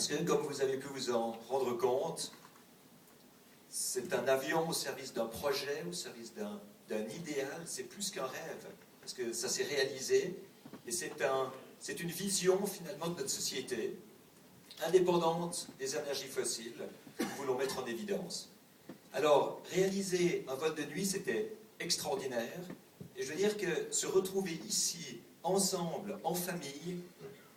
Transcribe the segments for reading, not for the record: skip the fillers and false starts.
Parce que, comme vous avez pu vous en rendre compte, c'est un avion au service d'un projet, au service d'un idéal, c'est plus qu'un rêve, parce que ça s'est réalisé, et c'est une vision finalement de notre société, indépendante des énergies fossiles, que nous voulons mettre en évidence. Alors, réaliser un vol de nuit, c'était extraordinaire, et je veux dire que se retrouver ici, ensemble, en famille,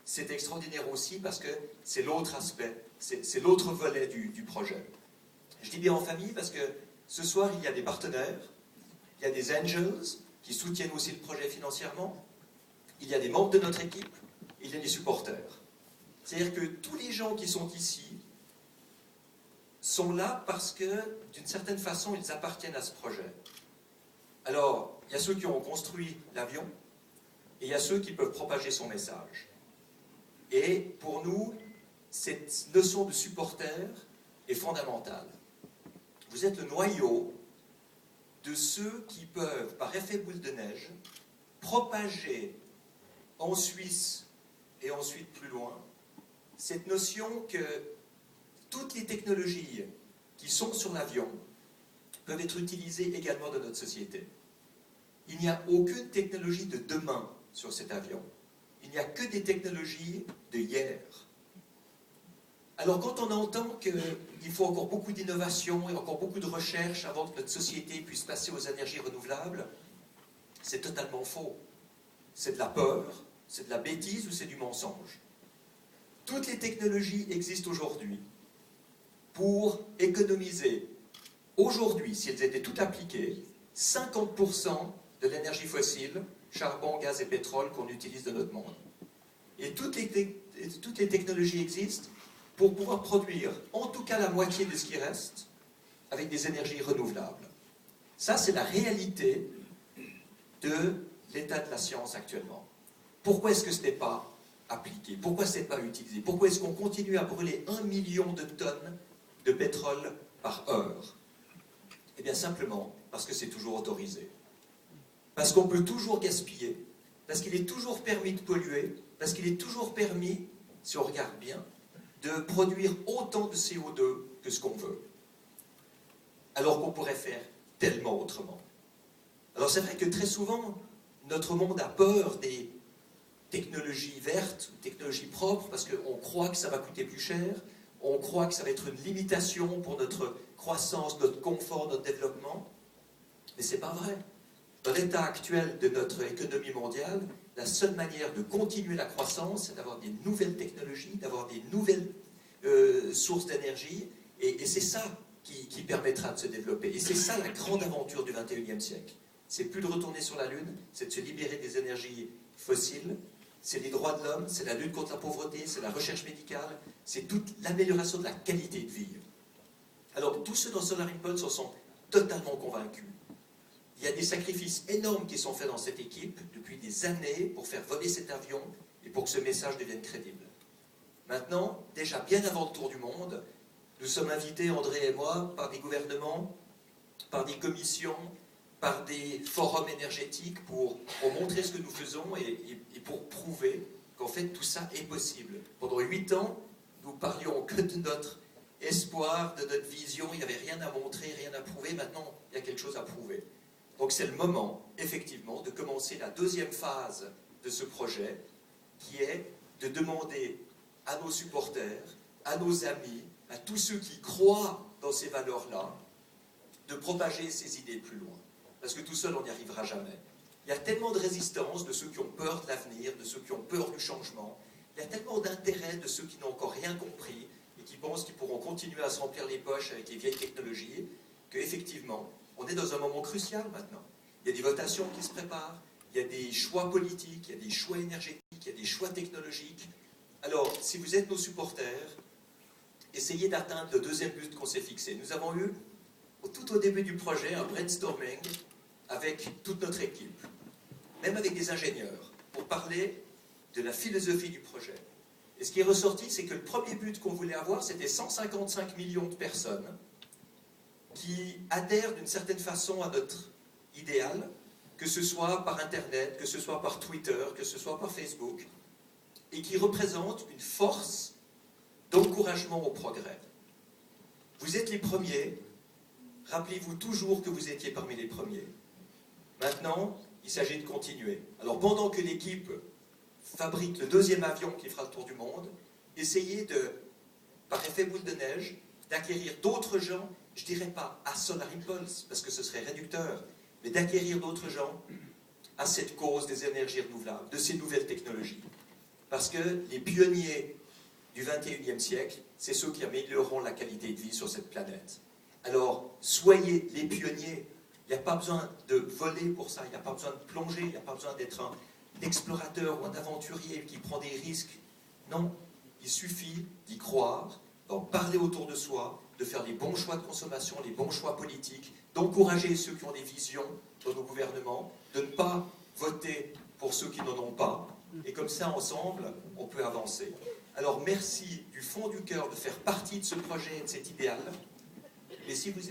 c'est extraordinaire aussi parce que c'est l'autre aspect, c'est l'autre volet du projet. Je dis bien en famille parce que ce soir, il y a des partenaires, il y a des angels qui soutiennent aussi le projet financièrement, il y a des membres de notre équipe, il y a des supporters. C'est-à-dire que tous les gens qui sont ici sont là parce que, d'une certaine façon, ils appartiennent à ce projet. Alors, il y a ceux qui ont construit l'avion, et il y a ceux qui peuvent propager son message. Et pour nous, cette notion de supporter est fondamentale. Vous êtes le noyau de ceux qui peuvent, par effet boule de neige, propager en Suisse et ensuite plus loin, cette notion que toutes les technologies qui sont sur l'avion peuvent être utilisées également dans notre société. Il n'y a aucune technologie de demain sur cet avion. Il n'y a que des technologies de hier. Alors quand on entend qu'il faut encore beaucoup d'innovation et encore beaucoup de recherche avant que notre société puisse passer aux énergies renouvelables, c'est totalement faux. C'est de la peur, c'est de la bêtise ou c'est du mensonge. Toutes les technologies existent aujourd'hui pour économiser, aujourd'hui, si elles étaient toutes appliquées, 50% de l'énergie fossile, charbon, gaz et pétrole qu'on utilise dans notre monde. Et toutes les technologies existent pour pouvoir produire en tout cas la moitié de ce qui reste avec des énergies renouvelables. Ça, c'est la réalité de l'état de la science actuellement. Pourquoi est-ce que ce n'est pas appliqué? Pourquoi ce n'est pas utilisé? Pourquoi est-ce qu'on continue à brûler 1 million de tonnes de pétrole par heure? Eh bien simplement parce que c'est toujours autorisé. Parce qu'on peut toujours gaspiller, parce qu'il est toujours permis de polluer, parce qu'il est toujours permis, si on regarde bien, de produire autant de CO2 que ce qu'on veut. Alors qu'on pourrait faire tellement autrement. Alors c'est vrai que très souvent, notre monde a peur des technologies vertes, technologies propres, parce qu'on croit que ça va coûter plus cher, on croit que ça va être une limitation pour notre croissance, notre confort, notre développement. Mais ce n'est pas vrai. Dans l'état actuel de notre économie mondiale, la seule manière de continuer la croissance, c'est d'avoir des nouvelles technologies, d'avoir des nouvelles sources d'énergie, et c'est ça qui permettra de se développer. Et c'est ça la grande aventure du XXIe siècle. C'est plus de retourner sur la Lune, c'est de se libérer des énergies fossiles, c'est les droits de l'homme, c'est la lutte contre la pauvreté, c'est la recherche médicale, c'est toute l'amélioration de la qualité de vie. Alors tous ceux dans Solar Impulse en sont totalement convaincus. Il y a des sacrifices énormes qui sont faits dans cette équipe depuis des années pour faire voler cet avion et pour que ce message devienne crédible. Maintenant, déjà bien avant le tour du monde, nous sommes invités, André et moi, par des gouvernements, par des commissions, par des forums énergétiques pour montrer ce que nous faisons et pour prouver qu'en fait tout ça est possible. Pendant 8 ans, nous parlions que de notre espoir, de notre vision, il n'y avait rien à montrer, rien à prouver, maintenant il y a quelque chose à prouver. Donc c'est le moment, effectivement, de commencer la deuxième phase de ce projet, qui est de demander à nos supporters, à nos amis, à tous ceux qui croient dans ces valeurs-là, de propager ces idées plus loin. Parce que tout seul, on n'y arrivera jamais. Il y a tellement de résistance de ceux qui ont peur de l'avenir, de ceux qui ont peur du changement. Il y a tellement d'intérêt de ceux qui n'ont encore rien compris et qui pensent qu'ils pourront continuer à se remplir les poches avec les vieilles technologies, qu'effectivement, on est dans un moment crucial maintenant. Il y a des votations qui se préparent, il y a des choix politiques, il y a des choix énergétiques, il y a des choix technologiques. Alors, si vous êtes nos supporters, essayez d'atteindre le deuxième but qu'on s'est fixé. Nous avons eu, tout au début du projet, un brainstorming avec toute notre équipe, même avec des ingénieurs, pour parler de la philosophie du projet. Et ce qui est ressorti, c'est que le premier but qu'on voulait avoir, c'était 155 millions de personnes qui adhèrent d'une certaine façon à notre idéal, que ce soit par Internet, que ce soit par Twitter, que ce soit par Facebook, et qui représentent une force d'encouragement d'encouragement au progrès. Vous êtes les premiers, rappelez-vous toujours que vous étiez parmi les premiers. Maintenant, il s'agit de continuer. Alors pendant que l'équipe fabrique le deuxième avion qui fera le tour du monde, essayez de, par effet boule de neige, d'acquérir d'autres gens, je ne dirais pas à Solar Impulse, parce que ce serait réducteur, mais d'acquérir d'autres gens à cette cause des énergies renouvelables, de ces nouvelles technologies. Parce que les pionniers du 21e siècle, c'est ceux qui amélioreront la qualité de vie sur cette planète. Alors, soyez les pionniers. Il n'y a pas besoin de voler pour ça, il n'y a pas besoin de plonger, il n'y a pas besoin d'être un explorateur ou un aventurier qui prend des risques. Non, il suffit d'y croire, d'en parler autour de soi, de faire les bons choix de consommation, les bons choix politiques, d'encourager ceux qui ont des visions dans nos gouvernements, de ne pas voter pour ceux qui n'en ont pas. Et comme ça, ensemble, on peut avancer. Alors merci du fond du cœur de faire partie de ce projet et de cet idéal. Et si vous